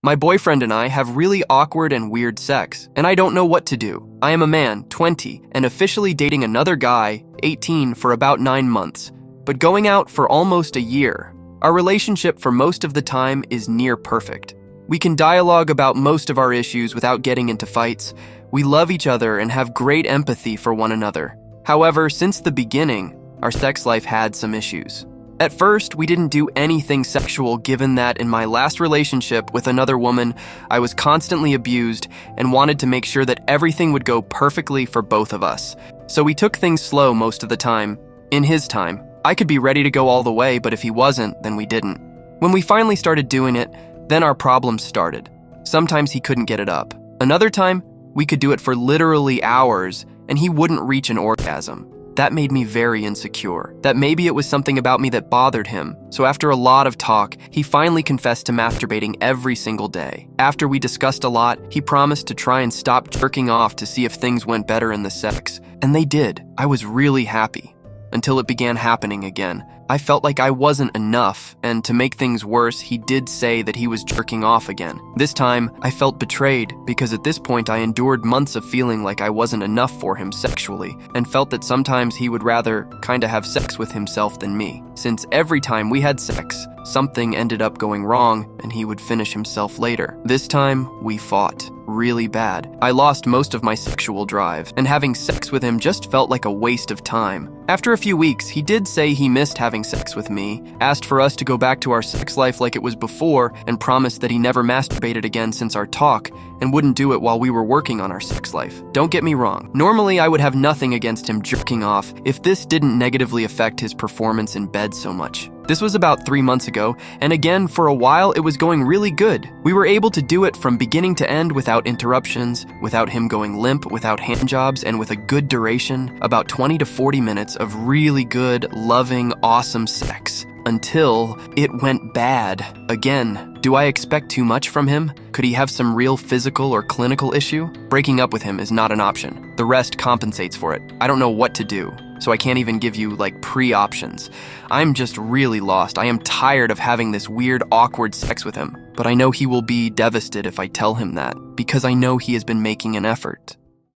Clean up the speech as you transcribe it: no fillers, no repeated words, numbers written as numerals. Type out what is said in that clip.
My boyfriend and I have really awkward and weird sex, and I don't know what to do. I am a man, 20, and officially dating another guy, 18, for about 9 months, but going out for almost a year. Our relationship for most of the time is near perfect. We can dialogue about most of our issues without getting into fights. We love each other and have great empathy for one another. However, since the beginning, our sex life had some issues. At first, we didn't do anything sexual given that in my last relationship with another woman, I was constantly abused and wanted to make sure that everything would go perfectly for both of us. So we took things slow most of the time. In his time, I could be ready to go all the way, but if he wasn't, then we didn't. When we finally started doing it, then our problems started. Sometimes he couldn't get it up. Another time, we could do it for literally hours, and he wouldn't reach an orgasm. That made me very insecure, that maybe it was something about me that bothered him. So after a lot of talk, he finally confessed to masturbating every single day. After we discussed a lot, he promised to try and stop jerking off to see if things went better in the sex. And they did. I was really happy. Until it began happening again. I felt like I wasn't enough, and to make things worse, he did say that he was jerking off again. This time, I felt betrayed, because at this point I endured months of feeling like I wasn't enough for him sexually, and felt that sometimes he would rather kinda have sex with himself than me. Since every time we had sex, something ended up going wrong, and he would finish himself later. This time, we fought. Really bad. I lost most of my sexual drive, and having sex with him just felt like a waste of time. After a few weeks, he did say he missed having sex with me, asked for us to go back to our sex life like it was before, and promised that he never masturbated again since our talk, and wouldn't do it while we were working on our sex life. Don't get me wrong. Normally, I would have nothing against him jerking off if this didn't negatively affect his performance in bed so much. This was about 3 months ago, and again, for a while, it was going really good. We were able to do it from beginning to end without interruptions, without him going limp, without handjobs, and with a good duration, about 20 to 40 minutes of really good, loving, awesome sex. Until it went bad. Again, do I expect too much from him? Could he have some real physical or clinical issue? Breaking up with him is not an option. The rest compensates for it. I don't know what to do, so I can't even give you pre-options. I'm just really lost. I am tired of having this weird, awkward sex with him. But I know he will be devastated if I tell him that, because I know he has been making an effort.